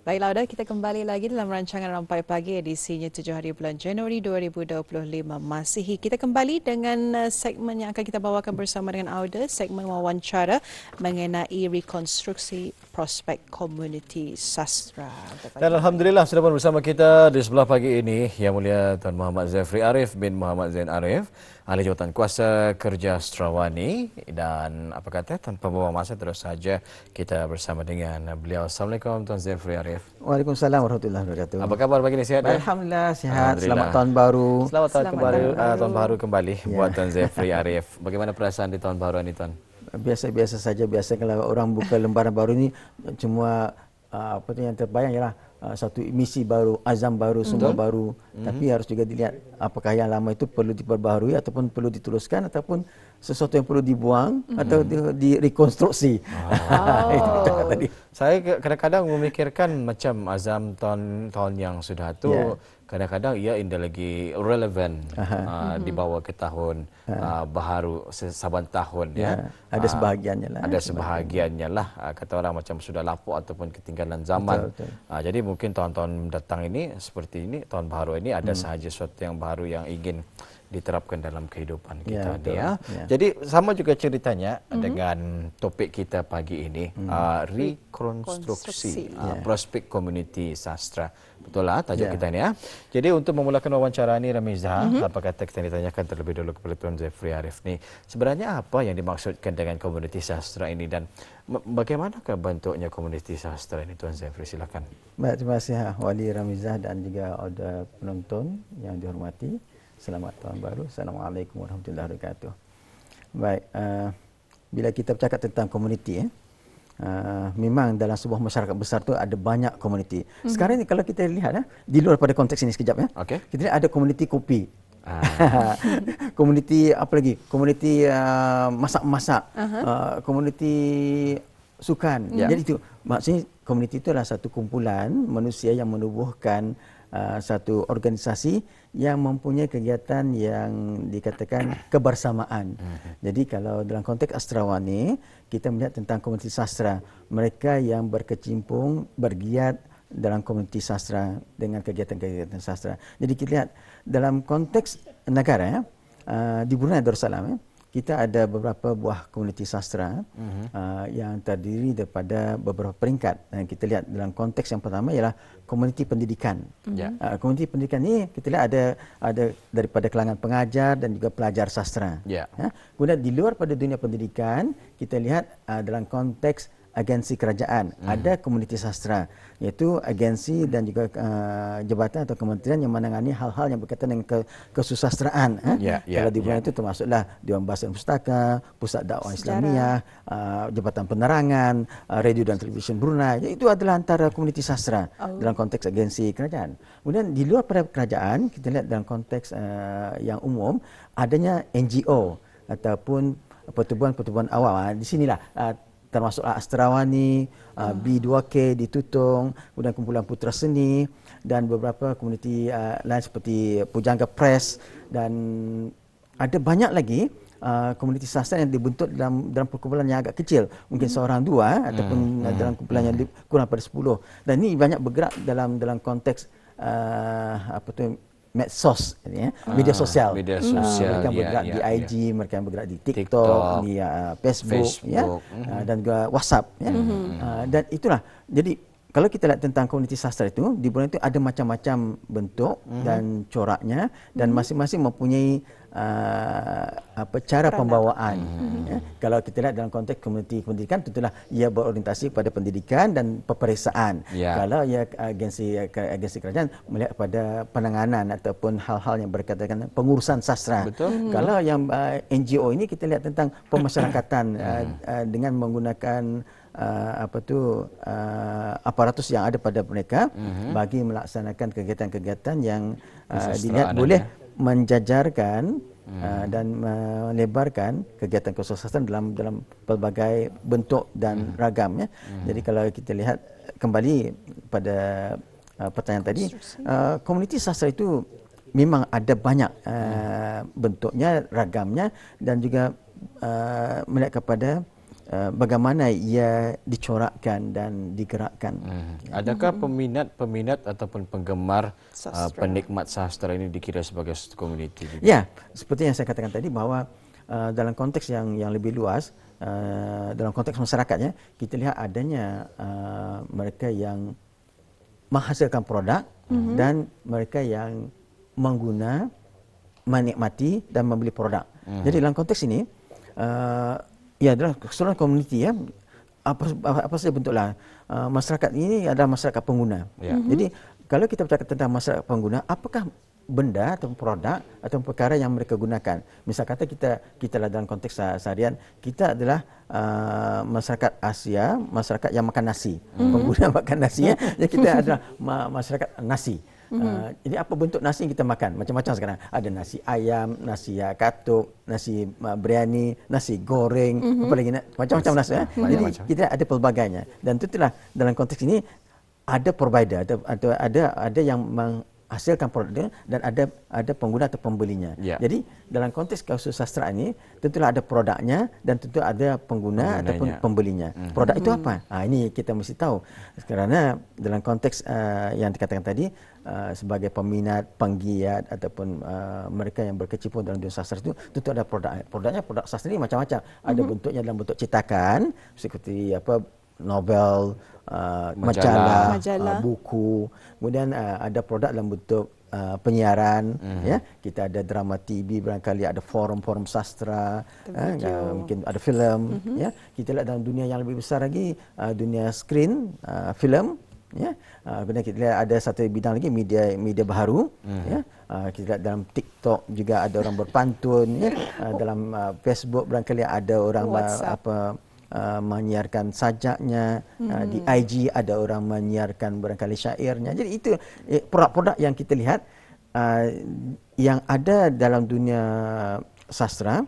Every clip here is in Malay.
Baiklah, Oda, kita kembali lagi dalam rancangan Rampai Pagi edisinya 7 hari bulan Januari 2025 Masihi. Kita kembali dengan segmen yang akan kita bawakan bersama dengan Auda, segmen wawancara mengenai rekonstruksi prospek komuniti sastra. Dan Alhamdulillah sudah bersama kita di sebelah pagi ini Yang Mulia Tuan Muhammad Zafri Arif bin Muhammad Zain Arif, Ahli Jawatan Kuasa Kerja Astrawani. Dan apa kata, tanpa membuang masa terus saja kita bersama dengan beliau. Assalamualaikum Tuan Zafri Arif. Waalaikumsalam warahmatullahi wabarakatuh. Apa kabar pagi ini, sihat? Alhamdulillah sihat. Alhamdulillah. Selamat tahun baru. Selamat tahun baru kembali Ya. buat Tuan Zafri Arif. Bagaimana perasaan di tahun baru ini, Tuan? Biasa-biasa saja. Biasa kalau orang buka lembaran baru ini cuma apa tu yang terbayang ialah satu misi baru, azam baru, semua baru. Tapi harus juga dilihat apakah yang lama itu perlu diperbaharui ataupun perlu diteruskan ataupun sesuatu yang perlu dibuang atau direkonstruksi. Itu tadi. Saya kadang-kadang memikirkan macam azam tahun yang sudah tu, kadang-kadang ia indah lagi relevan dibawa ke tahun baharu saban tahun. Ada sebahagiannya lah. Ada sebahagiannya lah. Kata orang macam sudah lapuk ataupun ketinggalan zaman. Betul. Jadi mungkin tahun-tahun datang ini seperti ini, tahun baru ini ada sahaja sesuatu yang baru yang ingin diterapkan dalam kehidupan kita ni ya. Jadi sama juga ceritanya dengan topik kita pagi ini, rekonstruksi prospek komuniti sastra. Betul lah tajuk kita ni ya. Jadi untuk memulakan wawancara ni Ramizah, apa kata kita ditanyakan terlebih dahulu kepada Tuan Zafri Arif ni, sebenarnya apa yang dimaksudkan dengan komuniti sastra ini dan bagaimanakah bentuknya komuniti sastra ini, Tuan Zafri, silakan. Baik, terima kasih Wali Ramizah dan juga ada penonton yang dihormati. Selamat tahun baru. Assalamualaikum warahmatullahi wabarakatuh. Baik, bila kita bercakap tentang komuniti, memang dalam sebuah masyarakat besar tu ada banyak komuniti. Sekarang ni kalau kita lihat di luar pada konteks ini sekejap ya. Kita lihat ada komuniti kopi. Komuniti apa lagi? Komuniti masak-masak. Komuniti sukan. Jadi itu maksudnya komuniti itu adalah satu kumpulan manusia yang menubuhkan satu organisasi yang mempunyai kegiatan yang dikatakan kebersamaan. Jadi kalau dalam konteks Astrawani, kita melihat tentang komuniti sastra. Mereka yang berkecimpung, bergiat dalam komuniti sastra dengan kegiatan-kegiatan sastra. Jadi kita lihat dalam konteks negara, di Brunei Darussalam, kita ada beberapa buah komuniti sastra yang terdiri daripada beberapa peringkat. Dan kita lihat dalam konteks yang pertama ialah komuniti pendidikan. Komuniti pendidikan ini kita lihat ada daripada kalangan pengajar dan juga pelajar sastra. Kemudian di luar pada dunia pendidikan, kita lihat dalam konteks agensi kerajaan, ada komuniti sastra, iaitu agensi dan juga jabatan atau kementerian yang menangani hal-hal yang berkaitan dengan kesusastraan. Kalau di Brunei itu termasuklah Dewan Bahasa dan Pustaka, Pusat Dakwah Islamiah, Jabatan Penerangan, Radio dan Televisyen Brunei. Itu adalah antara komuniti sastra dalam konteks agensi kerajaan. Kemudian di luar pada kerajaan, kita lihat dalam konteks yang umum, adanya NGO ataupun pertubuhan-pertubuhan awam. Di sinilah termasuklah Astrawani, B2K di Tutong, kemudian kumpulan Putra Seni dan beberapa komuniti lain seperti Pujangga Press, dan ada banyak lagi komuniti sastra yang dibentuk dalam perkumpulan yang agak kecil, mungkin seorang dua ataupun dalam kumpulan yang kurang pada 10. Dan ini banyak bergerak dalam konteks medsos, media sosial. Mereka bergerak di IG, mereka bergerak di TikTok, di Facebook, dan juga WhatsApp. Dan itulah. Jadi kalau kita lihat tentang komuniti sastra itu, di Brunei itu ada macam-macam bentuk dan coraknya, dan masing-masing mempunyai cara pembawaan. Kalau kita lihat dalam konteks komuniti pendidikan, tentulah ia berorientasi pada pendidikan dan peperiksaan. Kalau ia agensi kerajaan melihat pada penanganan ataupun hal-hal yang berkaitan dengan pengurusan sastra. Kalau yang NGO ini kita lihat tentang pemasyarakatan dengan menggunakan aparatus yang ada pada mereka bagi melaksanakan kegiatan-kegiatan yang dilihat boleh menjajarkan dan melebarkan kegiatan kesusastraan dalam pelbagai bentuk dan ragam. Jadi kalau kita lihat kembali pada pertanyaan tadi, komuniti sastra itu memang ada banyak bentuknya, ragamnya, dan juga melihat kepada bagaimana ia dicorakkan dan digerakkan. Adakah peminat ataupun penggemar Sastra. penikmat sastra ini dikira sebagai satu komuniti juga? Ya, seperti yang saya katakan tadi bahwa dalam konteks yang lebih luas, dalam konteks masyarakatnya, kita lihat adanya mereka yang menghasilkan produk dan mereka yang menikmati dan membeli produk. Jadi dalam konteks ini, ya adalah keseluruhan komuniti ya, apa saja bentuklah masyarakat ini adalah masyarakat pengguna. Jadi kalau kita bercakap tentang masyarakat pengguna, apakah benda atau produk atau perkara yang mereka gunakan? Misal kata kita lah dalam konteks seharian, kita adalah masyarakat Asia, masyarakat yang makan nasi, pengguna makan nasi ya. Jadi kita adalah masyarakat nasi. Jadi apa bentuk nasi yang kita makan? Macam-macam sekarang. Ada nasi ayam, nasi katuk, nasi biryani, nasi goreng, apa lagi macam-macam nasi. Jadi kita ada pelbagainya. Dan itulah dalam konteks ini ada provider atau ada yang menghasilkan produknya dan ada pengguna atau pembelinya. Jadi dalam konteks kasus sastra ini tentulah ada produknya dan tentu ada pengguna ataupun pembelinya. Produk itu apa? Ini kita mesti tahu. Kerana dalam konteks yang dikatakan tadi, sebagai peminat, penggiat ataupun mereka yang berkecimpung dalam dunia sastra itu tentu ada produk. Produknya produk sastra ini macam-macam. Ada bentuknya dalam bentuk cetakan seperti novel, majalah, buku. Kemudian ada produk dalam bentuk penyiaran, ya. Kita ada drama TV, barangkali ada forum-forum sastra, mungkin ada filem, ya. Kita lihat dalam dunia yang lebih besar lagi, dunia skrin, filem, ya. Kemudian kita lihat ada satu bidang lagi, media baharu, ya. Kita lihat dalam TikTok juga ada orang berpantun, ya. Dalam Facebook barangkali ada orang menyiarkan sajaknya, di IG ada orang menyiarkan barangkali syairnya. Jadi itu produk-produk yang kita lihat yang ada dalam dunia sastra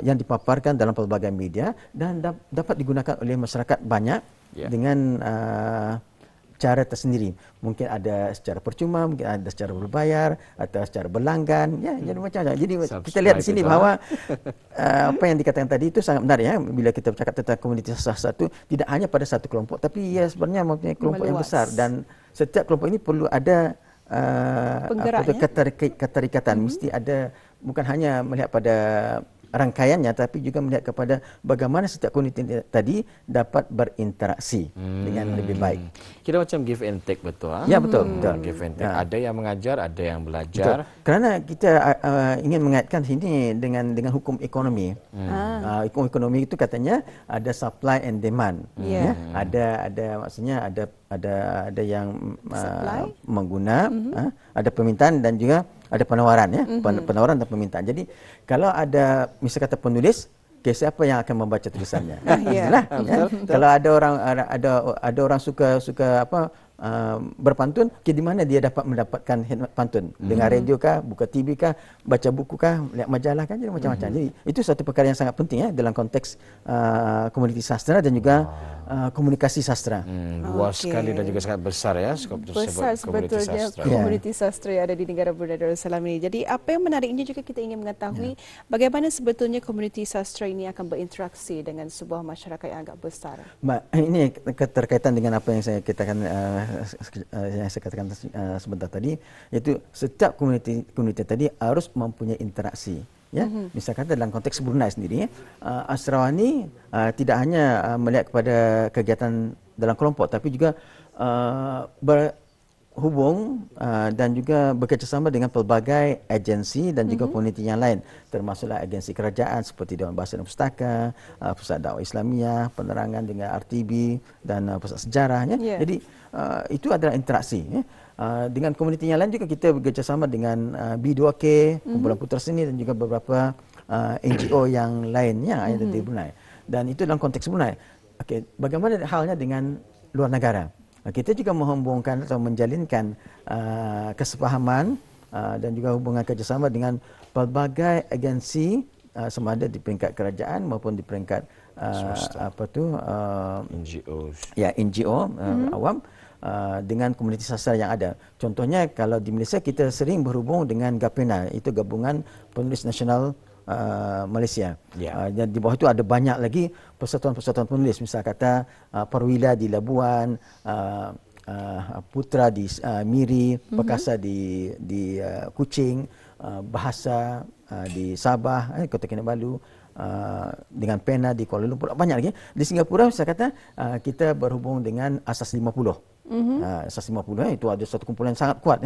yang dipaparkan dalam pelbagai media dan dapat digunakan oleh masyarakat banyak dengan cara tersendiri. Mungkin ada secara percuma, mungkin ada secara berbayar atau secara berlanggan, ya, jadi macam-macam. Jadi kita lihat di sini bahawa apa yang dikatakan tadi itu sangat benar ya. Bila kita bercakap tentang komunitas sastra itu tidak hanya pada satu kelompok, tapi ya sebenarnya mempunyai kelompok yang besar dan setiap kelompok ini perlu ada keterikatan. Mesti ada, bukan hanya melihat pada rangkaiannya tapi juga melihat kepada bagaimana setiap komuniti tadi dapat berinteraksi dengan lebih baik. Kira macam give and take, betul? Ya, betul. Give and take. Ada yang mengajar, ada yang belajar. Betul. Kerana kita ingin mengaitkan sini dengan hukum ekonomi. Hukum ekonomi itu katanya ada supply and demand. Ya. Ada maksudnya ada yang mengguna, ada permintaan dan juga ada penawaran ya, penawaran dan permintaan. Jadi kalau ada misal kata penulis, siapa yang akan membaca tulisannya? Kalau ada orang suka berpantun, di mana dia dapat mendapatkan khidmat pantun? Dengar radio kah, buka TV kah, baca buku kah, lihat majalah kan, jadi macam-macam. Jadi itu satu perkara yang sangat penting ya dalam konteks komuniti sastra dan juga komunikasi sastra. Luas sekali dan juga sangat besar ya skop besar sebetulnya komuniti sastra yang ada di negara Brunei Darussalam ini. Jadi apa yang menariknya juga kita ingin mengetahui bagaimana sebetulnya komuniti sastra ini akan berinteraksi dengan sebuah masyarakat yang agak besar. Ini keterkaitan dengan apa yang saya katakan sebentar tadi, iaitu setiap komuniti tadi harus mempunyai interaksi. Ya, misal kata dalam konteks Brunei sendiri, Asrawani tidak hanya melihat kepada kegiatan dalam kelompok, tapi juga berhubung dan juga bekerjasama dengan pelbagai agensi dan juga komuniti yang lain, termasuklah agensi kerajaan seperti Dewan Bahasa dan Pustaka, Pusat Dakwah Islamiah, penerangan dengan RTB dan Pusat Sejarahnya. Jadi itu adalah interaksi. Ya. Dengan komuniti yang lain juga kita bekerjasama dengan B2K, Kumpulan Putra Seni dan juga beberapa NGO yang lainnya yang ada di Brunei. Dan itu dalam konteks Brunei. Okey, bagaimana halnya dengan luar negara? Kita juga menghubungkan atau menjalinkan kesepahaman dan juga hubungan kerjasama dengan pelbagai agensi sama ada di peringkat kerajaan maupun di peringkat NGO. Ya, NGO awam. Dengan komuniti sastra yang ada. Contohnya kalau di Malaysia kita sering berhubung dengan GAPENA, itu Gabungan Penulis Nasional Malaysia. Ya. Dan di bawah itu ada banyak lagi persatuan-persatuan penulis, misal kata Perwila di Labuan, Putra di Miri, Perkasa di Kuching, Bahasa di Sabah, Kota Kinabalu, dengan Pena di Kuala Lumpur, banyak lagi. Di Singapura saya kata kita berhubung dengan Asas 50. Asas 50 itu ada satu kumpulan yang sangat kuat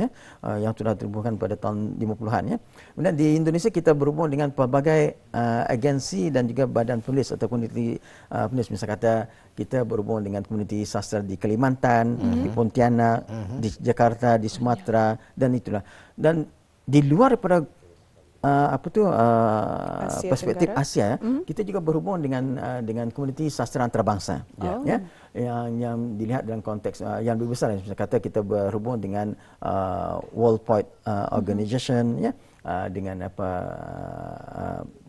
yang sudah terhubungkan pada tahun 50-an ya. Kemudian di Indonesia kita berhubung dengan pelbagai agensi dan juga badan penulis atau komuniti penulis. Misal kata kita berhubung dengan komuniti sastra di Kalimantan, di Pontianak, di Jakarta, di Sumatera dan itulah. Dan di luar daripada perspektif Tenggara. Asia, kita juga berhubung dengan komuniti sastra antarabangsa, ya, yang dilihat dalam konteks yang lebih besar. Misalnya kata kita berhubung dengan World Poet Organization, ya, dengan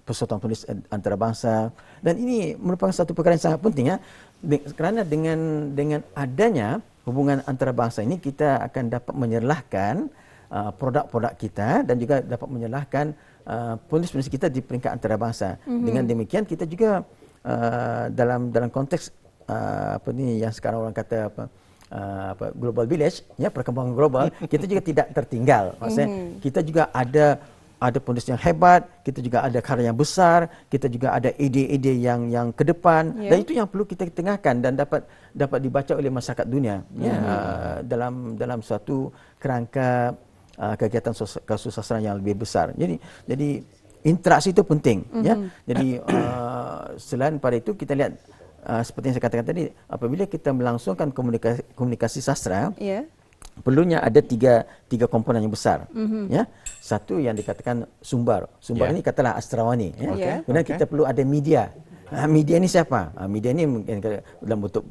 persatuan penulis antarabangsa, dan ini merupakan satu perkara yang sangat penting ya, kerana dengan adanya hubungan antarabangsa ini kita akan dapat menyerlahkan produk-produk kita dan juga dapat menyalahkan penulis-penulis kita di peringkat antarabangsa. Dengan demikian kita juga dalam konteks yang sekarang orang kata global village, ya, perkembangan global, kita juga tidak tertinggal. Maksudnya kita juga ada penulis yang hebat, kita juga ada karya yang besar, kita juga ada ide-ide yang ke depan, dan itu yang perlu kita tengahkan dan dapat dibaca oleh masyarakat dunia, ya, dalam suatu kerangka kegiatan kesusastraan yang lebih besar. Jadi interaksi itu penting, ya. Jadi selain pada itu kita lihat seperti yang saya katakan tadi, apabila kita melangsungkan komunikasi sastra, perlunya ada tiga komponen yang besar, ya. Satu yang dikatakan sumber ini katalah Astrawani, ya. Kemudian kita perlu ada media. Media ini siapa? Media ini mungkin dalam bentuk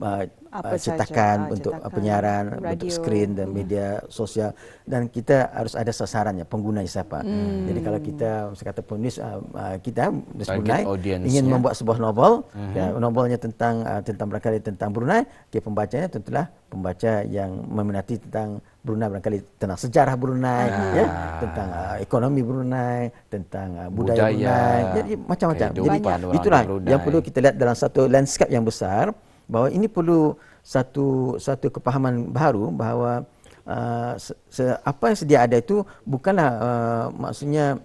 cetakan, bentuk penyiaran, bentuk skrin dan media sosial, dan kita harus ada sasarannya, penggunanya siapa. Jadi kalau kita kata penulis kita Brunei ingin membuat sebuah novel, novelnya tentang barangkali tentang Brunei, pembacanya tentulah pembaca yang meminati tentang Brunei, barangkali tentang sejarah Brunei, ya, tentang ekonomi Brunei, tentang budaya Brunei, jadi macam-macam. Jadi itulah yang perlu kita lihat dalam satu landscape yang besar, bahwa ini perlu satu kepahaman baru bahawa apa yang sedia ada itu bukanlah maksudnya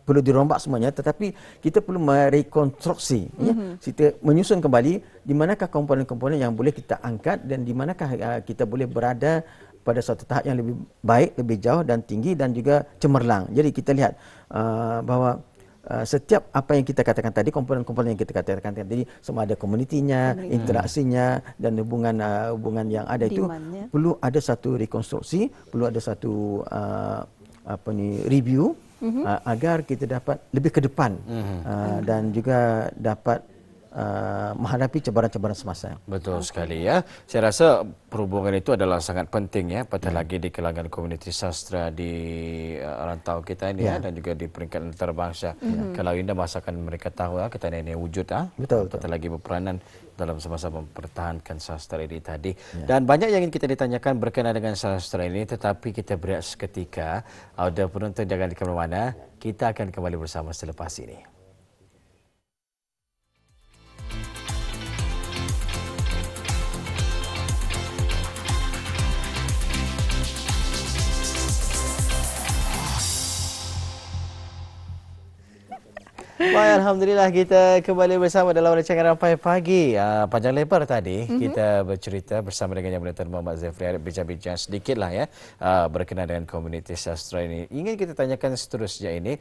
perlu dirombak semuanya, tetapi kita perlu merekonstruksi, ya, kita menyusun kembali di manakah komponen-komponen yang boleh kita angkat dan di manakah kita boleh berada pada suatu tahap yang lebih baik, lebih jauh dan tinggi dan juga cemerlang. Jadi kita lihat bahawa setiap apa yang kita katakan tadi, komponen-komponen yang kita katakan tadi, sama ada komunitinya, interaksinya dan hubungan yang ada itu perlu ada satu rekonstruksi, perlu ada satu review, agar kita dapat lebih ke depan dan juga dapat menghadapi cabaran-cabaran semasa. Betul sekali, ya. Saya rasa perhubungan itu adalah sangat penting, ya, apatah lagi di kalangan komuniti sastra di rantau kita ini, ya, dan juga di peringkat antarabangsa. Kalau Indah masakan mereka tahu kita ini wujud, apatah lagi berperanan dalam sama-sama mempertahankan sastra ini tadi. Dan banyak yang ingin kita ditanyakan berkenaan dengan sastra ini, tetapi kita berehat seketika. Audio penonton jangan di mana-mana. Kita akan kembali bersama selepas ini. Baik, alhamdulillah kita kembali bersama dalam rancangan Rampai Pagi. Panjang lebar tadi kita bercerita bersama dengan Yang Mulia Muhammad Zafri Arif, bincang-bincang sedikitlah, ya, berkenaan dengan komuniti sastra ini. Ingin kita tanyakan seterusnya ini,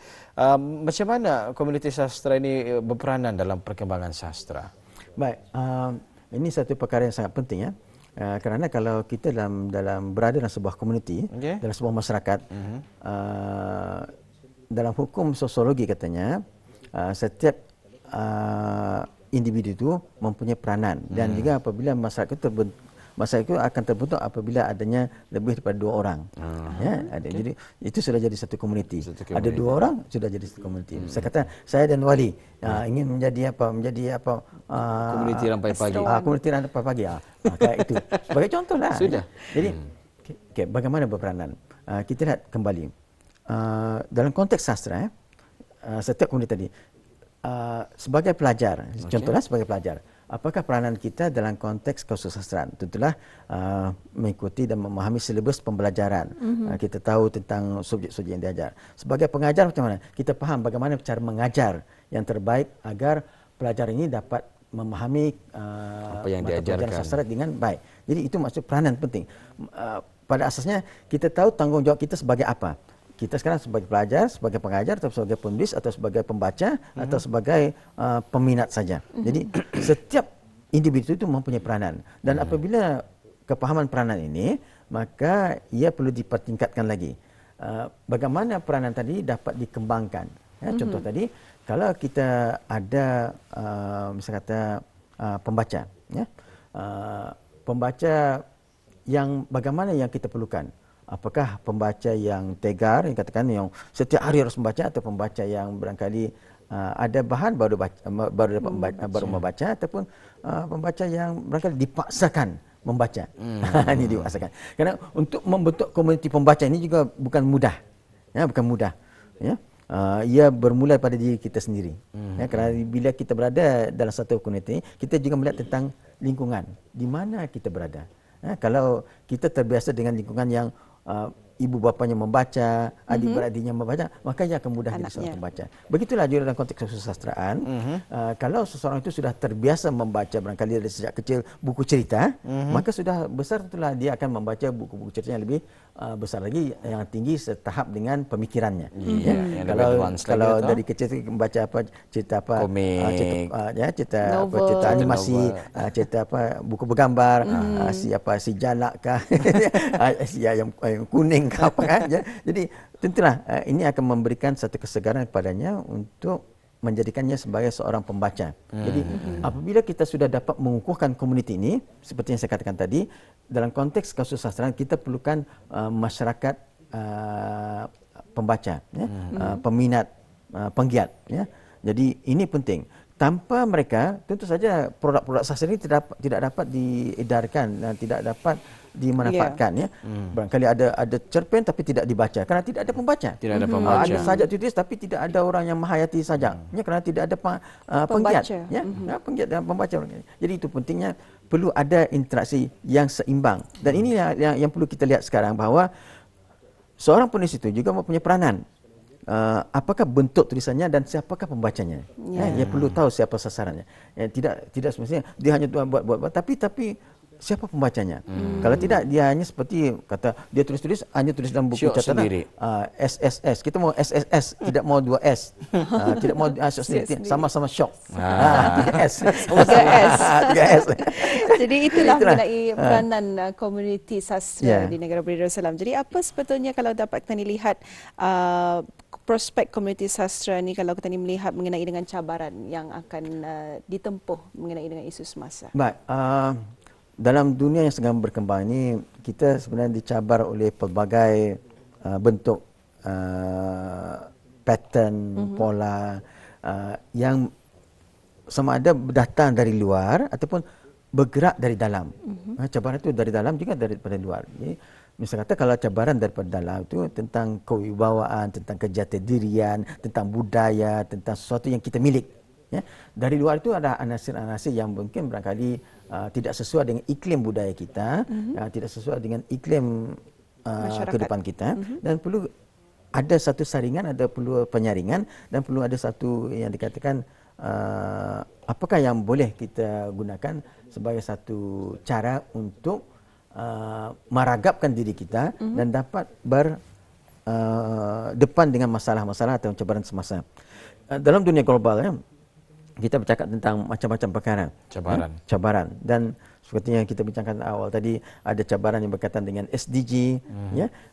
macam mana komuniti sastra ini berperanan dalam perkembangan sastra? Baik, ini satu perkara yang sangat penting, ya. Kerana kalau kita dalam berada dalam sebuah komuniti, dalam sebuah masyarakat, dalam hukum sosiologi katanya, setiap individu itu mempunyai peranan, dan juga apabila masyarakat itu akan terbentuk apabila adanya lebih daripada 2 orang. Jadi itu sudah jadi satu komuniti. Ada 2 orang sudah jadi satu komuniti. Saya kata saya dan Wali ingin menjadi komuniti Rampai Pagi. Komuniti Rampai Pagi. Kayak itu. Sebagai contohlah. Sudah. Jadi bagaimana berperanan? Kita lihat kembali dalam konteks sastra. setiap komuniti tadi. Sebagai pelajar, contohnya sebagai pelajar, apakah peranan kita dalam konteks kesusastraan? Tentulah mengikuti dan memahami silibus pembelajaran. Kita tahu tentang subjek-subjek yang diajar. Sebagai pengajar macam mana? Kita faham bagaimana cara mengajar yang terbaik agar pelajar ini dapat memahami apa yang diajarkan sastra dengan baik. Jadi itu maksud peranan penting. Pada asasnya kita tahu tanggungjawab kita sebagai apa. Kita sekarang sebagai pelajar, sebagai pengajar, atau sebagai penulis, atau sebagai pembaca, atau sebagai peminat saja. Jadi setiap individu itu mempunyai peranan. Dan apabila kepahaman peranan ini, maka ia perlu dipertingkatkan lagi. Bagaimana peranan tadi dapat dikembangkan. Contoh tadi, kalau kita ada misalnya kata pembaca, pembaca yang bagaimana yang kita perlukan. Apakah pembaca yang tegar, yang katakan yang setiap hari harus membaca, atau pembaca yang barangkali ada bahan baru membaca, ataupun pembaca yang barangkali dipaksakan membaca. Ini dipaksakan. Karena untuk membentuk komuniti pembaca ini juga bukan mudah. Bukan mudah. Ia bermula pada diri kita sendiri. Kerana bila kita berada dalam satu komuniti, kita juga melihat tentang lingkungan. Di mana kita berada. Kalau kita terbiasa dengan lingkungan yang ibu bapanya membaca, adik-beradiknya membaca, maka ia akan mudah jadi seorang pembaca. Begitulah juga dalam konteks kesusastraan. Kalau seseorang itu sudah terbiasa membaca barangkali dari sejak kecil buku cerita, maka sudah besar tentulah dia akan membaca buku-buku cerita yang lebih besar lagi, yang tinggi setahap dengan pemikirannya. Kalau dari kecil membaca apa cerita apa komik, cerita animasi, cerita apa buku bergambar, si jalak kah, si ayam kuning kah apa kan. Jadi tentulah ini akan memberikan satu kesegaran kepadanya untuk menjadikannya sebagai seorang pembaca. Jadi apabila kita sudah dapat mengukuhkan komuniti ini, seperti yang saya katakan tadi, dalam konteks kesusastraan kita perlukan masyarakat pembaca, peminat, penggiat. Jadi ini penting. Tanpa mereka, tentu saja produk-produk sastra ini tidak dapat diedarkan dan tidak dapat dimanfaatkan. Barangkali ada cerpen tapi tidak dibaca kerana tidak ada pembaca. Tidak ada pembaca. Ada sajak tulis tapi tidak ada orang yang menghayati sajak. Kerana tidak ada penggiat. Penggiat dan pembaca. Jadi itu pentingnya, perlu ada interaksi yang seimbang. Dan ini yang perlu kita lihat sekarang, bahawa seorang penulis itu juga mempunyai peranan. Apakah bentuk tulisannya dan siapakah pembacanya. Dia perlu tahu siapa sasarannya. Tidak semestinya dia hanya buat tapi siapa pembacanya. Kalau tidak, dia hanya seperti kata dia tulis hanya tulis dalam buku catatan SSS. Kita mau SSS, tidak mau 2S. Tidak mau sama-sama syok. 3S. 3S. Jadi itulah mengenai peranan komuniti sastra di negara Brunei Darussalam. Jadi apa sebetulnya kalau dapat kita lihat prospek komuniti sastra ni, kalau kita melihat mengenai dengan cabaran yang akan ditempuh mengenai dengan isu semasa? Baik. Dalam dunia yang sedang berkembang ini, kita sebenarnya dicabar oleh pelbagai bentuk pattern, pola yang sama ada datang dari luar ataupun bergerak dari dalam. Cabaran itu dari dalam juga daripada luar. Jadi, misalnya kata kalau cabaran daripada dalam itu tentang kewibawaan, tentang kejatidirian, tentang budaya, tentang sesuatu yang kita milik. Dari luar itu ada anasir-anasir yang mungkin barangkali tidak sesuai dengan iklim budaya kita, tidak sesuai dengan iklim kehidupan kita, dan perlu ada satu saringan, ada perlu penyaringan, dan perlu ada satu yang dikatakan apakah yang boleh kita gunakan sebagai satu cara untuk meragapkan diri kita dan dapat berdepan dengan masalah-masalah atau cabaran semasa. Dalam dunia global, kita bercakap tentang macam-macam perkara. Cabaran. Dan seperti yang kita bincangkan awal tadi, ada cabaran yang berkaitan dengan SDG,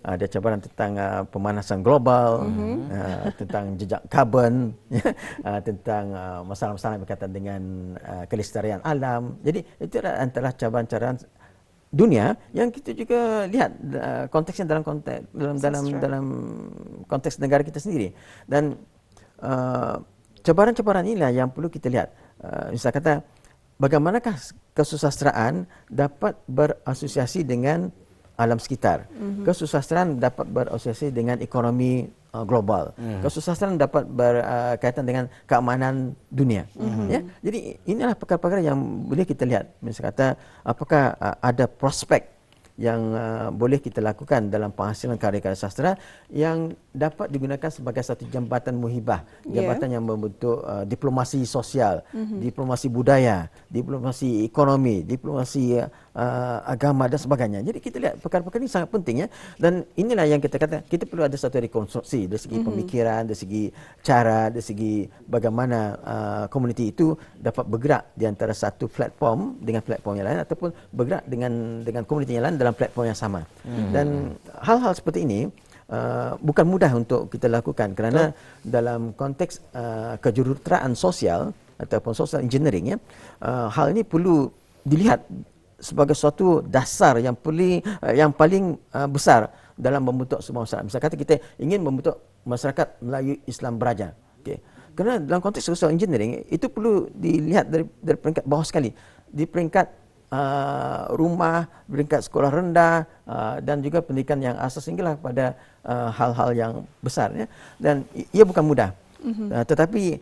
ada cabaran tentang pemanasan global, tentang jejak karbon, tentang masalah-masalah yang berkaitan dengan kelestarian alam. Jadi itu adalah antara cabaran-cabaran dunia yang kita juga lihat konteksnya dalam konteks negara kita sendiri. Dan cabaran-cabaran inilah yang perlu kita lihat. Misalnya kata, bagaimanakah kesusastraan dapat berasosiasi dengan alam sekitar. Kesusastraan dapat berasosiasi dengan ekonomi global. Kesusastraan dapat berkaitan dengan keamanan dunia. Ya, jadi inilah perkara-perkara yang boleh kita lihat. Misalnya kata, apakah ada prospek yang boleh kita lakukan dalam penghasilan karya-karya sastra yang dapat digunakan sebagai satu jambatan muhibah, jambatan yang membentuk diplomasi sosial, diplomasi budaya, diplomasi ekonomi, diplomasi agama dan sebagainya. Jadi kita lihat perkara-perkara ini sangat penting ya, dan inilah yang kita kata kita perlu ada satu rekonstruksi dari segi pemikiran, dari segi cara, dari segi bagaimana komuniti itu dapat bergerak di antara satu platform dengan platform yang lain ataupun bergerak dengan komuniti yang lain dalam platform yang sama. Dan hal-hal seperti ini bukan mudah untuk kita lakukan kerana dalam konteks kejuruteraan sosial ataupun social engineering ya, hal ini perlu dilihat sebagai suatu dasar yang paling besar dalam membentuk sebuah masyarakat. Misalnya kata kita ingin membentuk masyarakat Melayu Islam beraja. Okay. Kerana dalam konteks social engineering itu perlu dilihat dari peringkat bawah sekali, di peringkat rumah, peringkat sekolah rendah dan juga pendidikan yang asas hinggalah pada hal-hal yang besar ya. Dan ia bukan mudah. Tetapi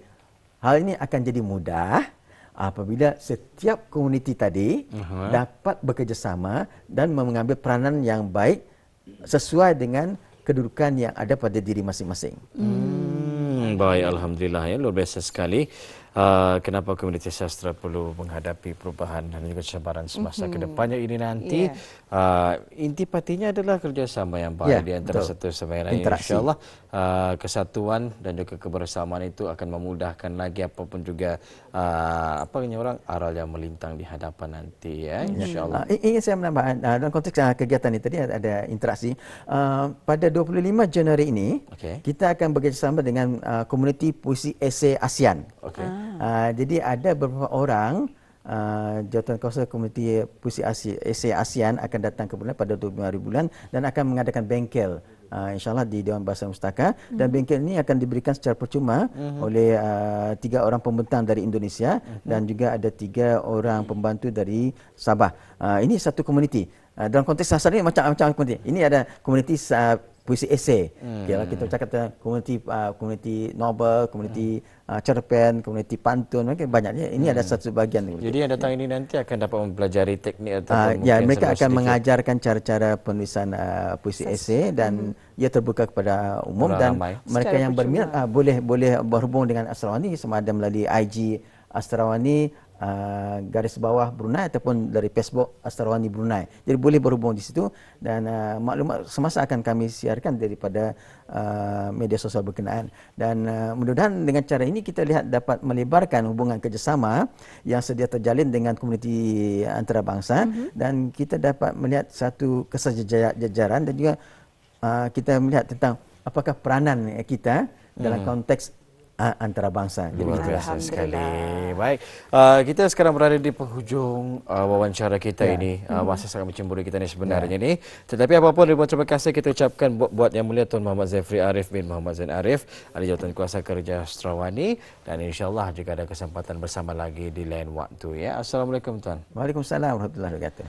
hal ini akan jadi mudah apabila setiap komuniti tadi dapat bekerjasama dan mengambil peranan yang baik sesuai dengan kedudukan yang ada pada diri masing-masing. Baik, alhamdulillah ya, luar biasa sekali. Kenapa komuniti sastra perlu menghadapi perubahan dan juga cabaran semasa ke depannya ini nanti. Intipatinya adalah kerjasama yang baik di antara satu sama lain. InsyaAllah kesatuan dan juga kebersamaan itu akan memudahkan lagi apapun juga aral yang melintang di hadapan nanti ya, insyaAllah. Ingin saya menambahkan dalam konteks kegiatan ini tadi ada interaksi. Pada 25 Januari ini kita akan bekerjasama dengan komuniti puisi esei ASEAN. Jadi ada beberapa orang Jawatankuasa Komuniti Puisi Esei ASEAN akan datang ke Brunei pada 25 hari bulan dan akan mengadakan bengkel insyaAllah di Dewan Bahasa Mustaka, dan bengkel ini akan diberikan secara percuma oleh 3 orang pembentang dari Indonesia dan juga ada 3 orang pembantu dari Sabah. Ini satu komuniti. Dalam konteks sastra ini macam-macam komuniti. Ini ada komuniti puisi esei. Kita cakap komuniti novel, komuniti cerpen, komuniti pantun, banyaknya. Ini ada satu bahagian. Jadi yang datang ini nanti akan dapat mempelajari teknik atau mereka akan mengajarkan cara-cara penulisan puisi esei dan ia terbuka kepada umum dan mereka yang berminat boleh berhubung dengan Astrawani sama ada melalui IG Astrawani _ Brunei ataupun dari Facebook Astrawani Brunei. Jadi boleh berhubung di situ dan maklumat semasa akan kami siarkan daripada media sosial berkenaan. Dan mudah-mudahan dengan cara ini kita lihat dapat melebarkan hubungan kerjasama yang sedia terjalin dengan komuniti antarabangsa dan kita dapat melihat satu kesejajaran dan juga kita melihat tentang apakah peranan kita dalam konteks antarabangsa. Luar biasa sekali. Baik, kita sekarang berada di penghujung wawancara kita ini. Masa sangat mencemburi kita ni sebenarnya ni. Tetapi apapun, ribuan terima kasih kita ucapkan buat Yang Mulia Tuan Muhammad Zafri Arif bin Muhammad Zain Arif, ahli Jawatankuasa Kerja Astrawani, dan insyaAllah jika ada kesempatan bersama lagi di lain waktu ya. Assalamualaikum Tuan. Waalaikumsalam warahmatullahi wabarakatuh.